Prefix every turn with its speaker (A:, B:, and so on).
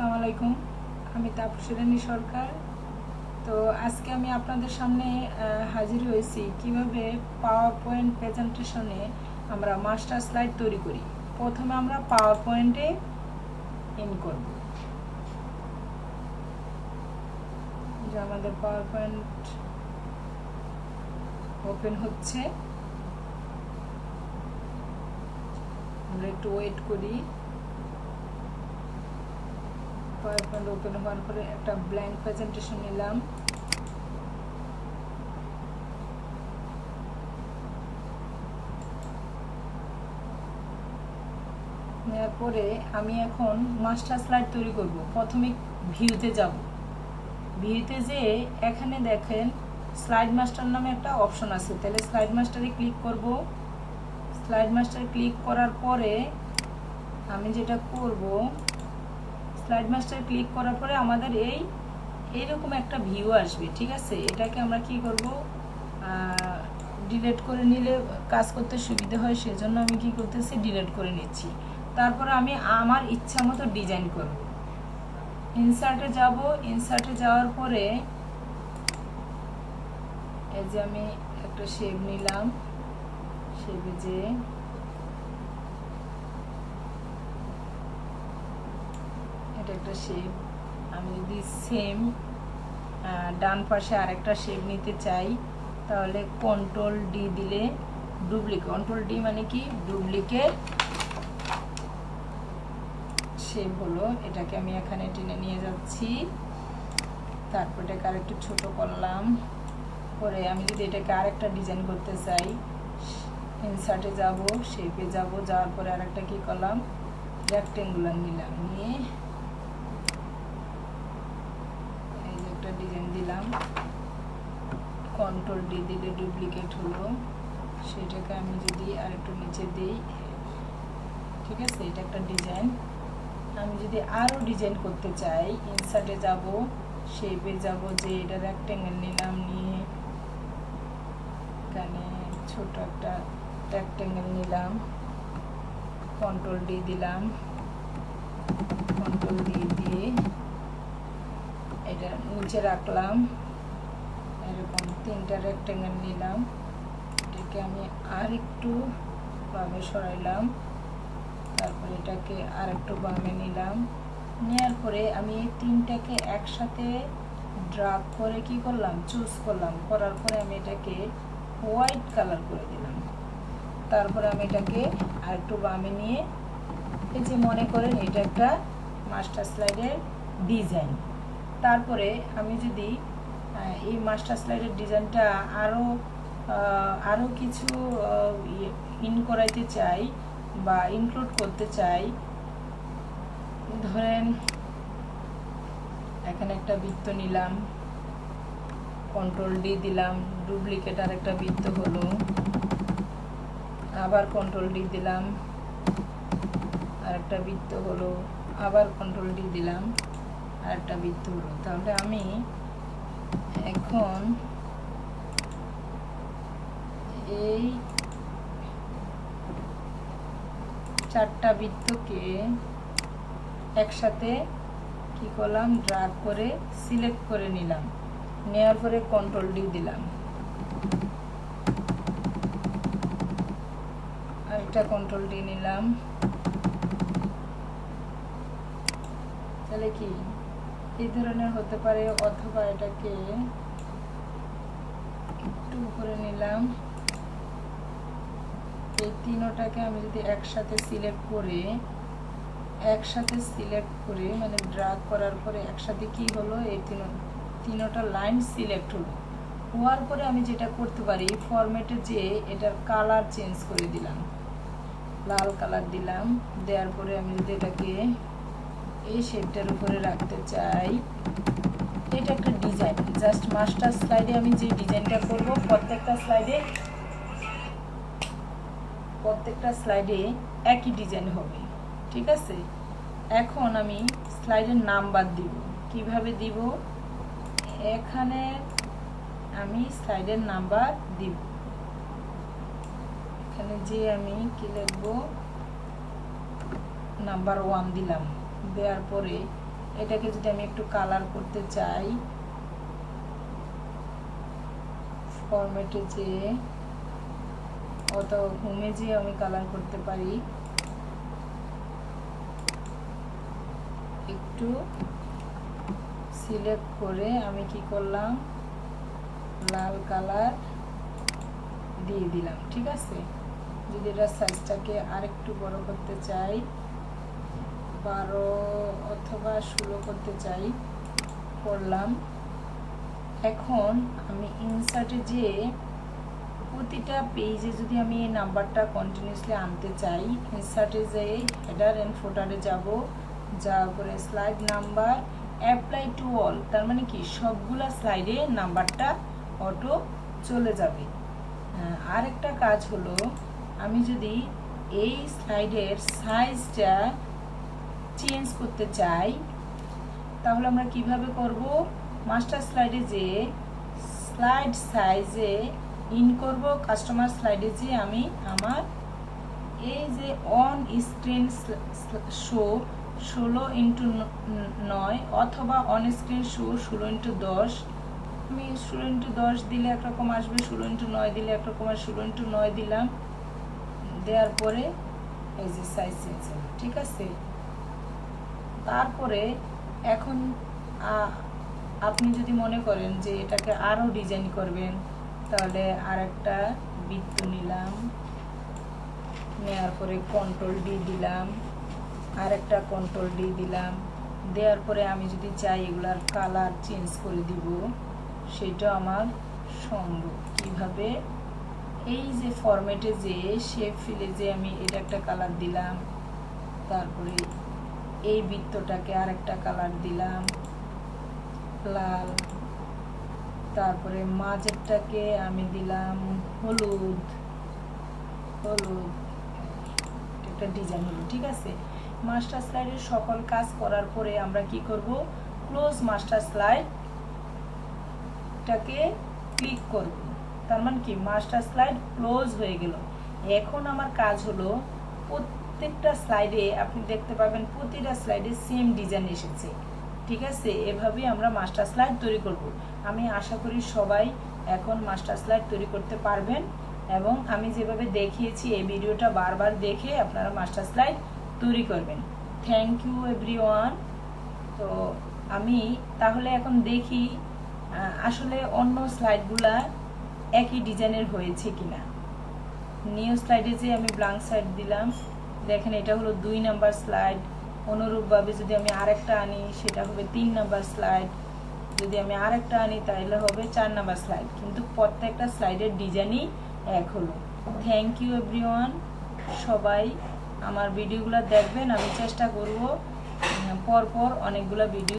A: আসসালামু আলাইকুম। আমি তাপসী সরকার। তো আজকে আমি আপনাদের সামনে হাজির হয়েছি কিভাবে পাওয়ার পয়েন্ট প্রেজেন্টেশনে আমরা মাস্টার স্লাইড তৈরি করি। প্রথমে আমরা পাওয়ার পয়েন্টে ইন করব। যে আমাদের পাওয়ার পয়েন্ট ওপেন হচ্ছে, আমরা একটু ওয়েট করি। পাওয়ার পয়েন্ট ওপেন হওয়ার পরে একটা ব্ল্যাঙ্ক প্রেজেন্টেশন নিলাম। নেওয়ার পরে আমি এখন মাস্টার স্লাইড তৈরি করব। প্রথমে ভিউতে যাব। ভিউতে যেয়ে এখানে দেখেন স্লাইড মাস্টার নামে একটা অপশন আছে, তাহলে স্লাইড মাস্টারে ক্লিক করব। স্লাইড মাস্টারে ক্লিক করার পরে আমি যেটা করব, স্লাইড মাস্টারে ক্লিক করার পরে আমাদের এইরকম একটা ভিউ আসবে, ঠিক আছে। এটাকে আমরা কি করব, ডিলিট করে নিলে কাজ করতে সুবিধা হয়, সেজন্য আমি কি করতেছি, ডিলিট করে নিচ্ছি। তারপরে আমি আমার ইচ্ছা মতো ডিজাইন করব। ইনসার্টে যাব। ইনসার্টে যাওয়ার পরে এই যে আমি একটা শেপ নিলাম। শেপে যে এটা একটা শেপ, আমি যদি সেম ডান পাশে আরেকটা শেপ নিতে চাই তাহলে কন্ট্রোল ডি দিলে ডুপ্লিকেট, কন্ট্রোল ডি মানে কি ডুপ্লিকেট শেপ হলো। এটাকে আমি এখানে টেনে নিয়ে যাচ্ছি। তারপর এটাকে আরেকটু ছোট করলাম। করে আমি যদি এটাকে আরেকটা ডিজাইন করতে চাই, ইনসার্টে যাব, শেপে যাব, যাওয়ার পরে আরেকটা কি করলাম, রেক্টেঙ্গুলার নিলাম, নিয়ে এই যে একটা ডিজাইন দিলাম। কন্ট্রোল ডি দিলে ডুপ্লিকেট হলো। সেটাকে আমি যদি আরেকটু নিচে দিই, ঠিক আছে, এটা একটা ডিজাইন। আমি যদি আরও ডিজাইন করতে চাই, ইনসার্টে যাব, শেপে যাব, যে এটা রেক্টেঙ্গেল নিলাম, নিয়ে এখানে ছোট একটা রেক্টেঙ্গেল নিলাম, কন্ট্রোল ডি দিলাম। কন্ট্রোল ডি দিয়ে এটা নিচে রাখলাম। এরকম তিনটা রেক্টেঙ্গেল নিলাম। এটাকে আমি আর একটু বামে সরাইলাম। তারপরে এটাকে আর একটু বামে নিলাম। নেওয়ার পরে আমি এই তিনটাকে একসাথে ড্রাগ করে কি করলাম, চুজ করলাম। করার পরে আমি এটাকে হোয়াইট কালার করে দিলাম। তারপরে আমি এটাকে আর একটু বামে নিয়ে, এই যে মনে করেন এটা একটা মাস্টার স্লাইডের ডিজাইন। তারপরে আমি যদি এই মাস্টার স্লাইডের ডিজাইনটা আরও কিছু ইন করাইতে চাই বা ইনক্লুড করতে চাই, ধরেন এখানে একটা বৃত্ত নিলাম, কন্ট্রোল ডি দিলাম, ডুপ্লিকেট আর একটা বৃত্ত হলো। আবার কন্ট্রোল ডি দিলাম, আর একটা বৃত্ত হলো। আবার কন্ট্রোল ডি দিলাম, আর একটা বৃত্ত হলো। তাহলে আমি এখন এই চারটা বৃত্তকে একসাথে কি করলাম, ড্রাগ করে সিলেক্ট করে নিলাম। নেওয়ার পরে কন্ট্রোল ডি দিলাম, আরেকটা কন্ট্রোল ডি নিলাম। তাহলে কি এই ধরনের হতে পারে, অথবা এটাকে একটু উপরে নিলাম। এই তিনটাকে আমি যদি একসাথে সিলেক্ট করে মানে ড্রাগ করার পরে একসাথে কি হলো, এই তিনটা লাইন সিলেক্ট হলো। হওয়ার পরে আমি যেটা করতে পারি, ফরম্যাটে যে এটার কালার চেঞ্জ করে দিলাম, লাল কালার দিলাম। দেওয়ার পরে আমি যদি এটাকে এই শেপটার উপরে রাখতে চাই, এটা একটা ডিজাইন। জাস্ট মাস্টার স্লাইডে আমি যে ডিজাইনটা করব, প্রত্যেকটা স্লাইডে একই ডিজাইন হবে, ঠিক আছে। এখন আমি স্লাইডের নাম্বার দিব। কিভাবে দিব, এখানে আমি স্লাইডের নাম্বার দিব। এখানে যে আমি কি লিখব, নাম্বার 1 দিলাম। দেওয়ার পরে এটাকে যদি আমি একটু কালার করতে চাই, ফরম্যাটে যে অত হোমে যে আমি কালার করতে পারি, একটু সিলেক্ট করে আমি কি করলাম, লাল কালার দিয়ে দিলাম। ঠিক আছে, যদি এটা সাইজটাকে আরেকটু বড় করতে চাই, 12 অথবা 16 করতে চাই, করলাম। এখন আমি ইনসার্টে যে প্রতিটা পেজে যদি আমি এই নাম্বারটা কন্টিনিউসলি আনতে চাই, ইনসার্টে যে হেডার এন্ড ফুটারে যাব, যাওয়ার পরে slide number apply to all, তার মানে কি সবগুলা স্লাইডে নাম্বারটা অটো চলে যাবে। আর একটা কাজ হলো, আমি যদি এই স্লাইডের সাইজটা চেঞ্জ করতে চাই, তাহলে আমরা কিভাবে করব, মাস্টার স্লাইডে যে স্লাইড সাইজে ইন করব, কাস্টমার স্লাইডে যে আমি আমার এই যে অন স্ক্রিন শো 16x9 অথবা অন স্ক্রিন শো 16x10, আমি 16x10 দিলে একরকম আসবে, 16x9 দিলে একরকম, 16x9 দিলাম, দেওয়ার পরে এই যে সাইজ চেঞ্জ। ঠিক আছে, তারপরে এখন আপনি যদি মনে করেন যে এটাকে আরও ডিজাইন করবেন, তাহলে আর একটা বৃত্ত নিলাম, নেওয়ার পরে কন্ট্রোল ডি দিলাম, আর একটা কন্ট্রোল ডি দিলাম, দেওয়ার পরে আমি যদি চাই এগুলার কালার চেঞ্জ করে দিব, সেটা আমার সম্ভব। কিভাবে, এই যে ফরম্যাটে যে শেপ ফিলে যে আমি এটা একটা কালার দিলাম, তারপরে এই বৃত্তটাকে আর একটা কালার দিলাম লাল, তারপরে মাঝেরটাকে আমি দিলাম হলুদ, একটা ডিজাইন হলো। ঠিক আছে, মাস্টার স্লাইডের সকল কাজ করার পরে আমরা কি করব, ক্লোজ মাস্টার স্লাইডটাকে ক্লিক করব, তার মানে কি মাস্টার স্লাইড ক্লোজ হয়ে গেল। এখন আমার কাজ হলো, প্রত্যেকটা স্লাইডে আপনি দেখতে পাবেন প্রতিটা স্লাইডে সেম ডিজাইন এসেছে। ঠিক আছে, এভাবে আমরা মাস্টার স্লাইড তৈরি করব। আমি আশা করি সবাই এখন মাস্টার স্লাইড তৈরি করতে পারবেন, এবং আমি যেভাবে দেখিয়েছি এই ভিডিওটা বারবার দেখে আপনারা মাস্টার স্লাইড তৈরি করবেন। Thank you everyone. তো আমি তাহলে এখন দেখি আসলে অন্য স্লাইডগুলা একই ডিজাইনের হয়েছে কিনা। নিউ স্লাইডে যে আমি ব্ল্যাঙ্ক সাইড দিলাম, দেখেন এটা হলো 2 নাম্বার স্লাইড। অনুরূপভাবে যদি আমি আরেকটা আনি, সেটা হবে 3 নাম্বার স্লাইড। যদি আমি আরেকটা আনি তাহলে হবে 4 নাম্বার স্লাইড, কিন্তু প্রত্যেকটা স্লাইডের ডিজাইনই এক হলো। থ্যাংক ইউ এভরিওয়ান, সবাই আমার ভিডিওগুলো দেখবেন। আমি চেষ্টা করব পরপর অনেকগুলো ভিডিও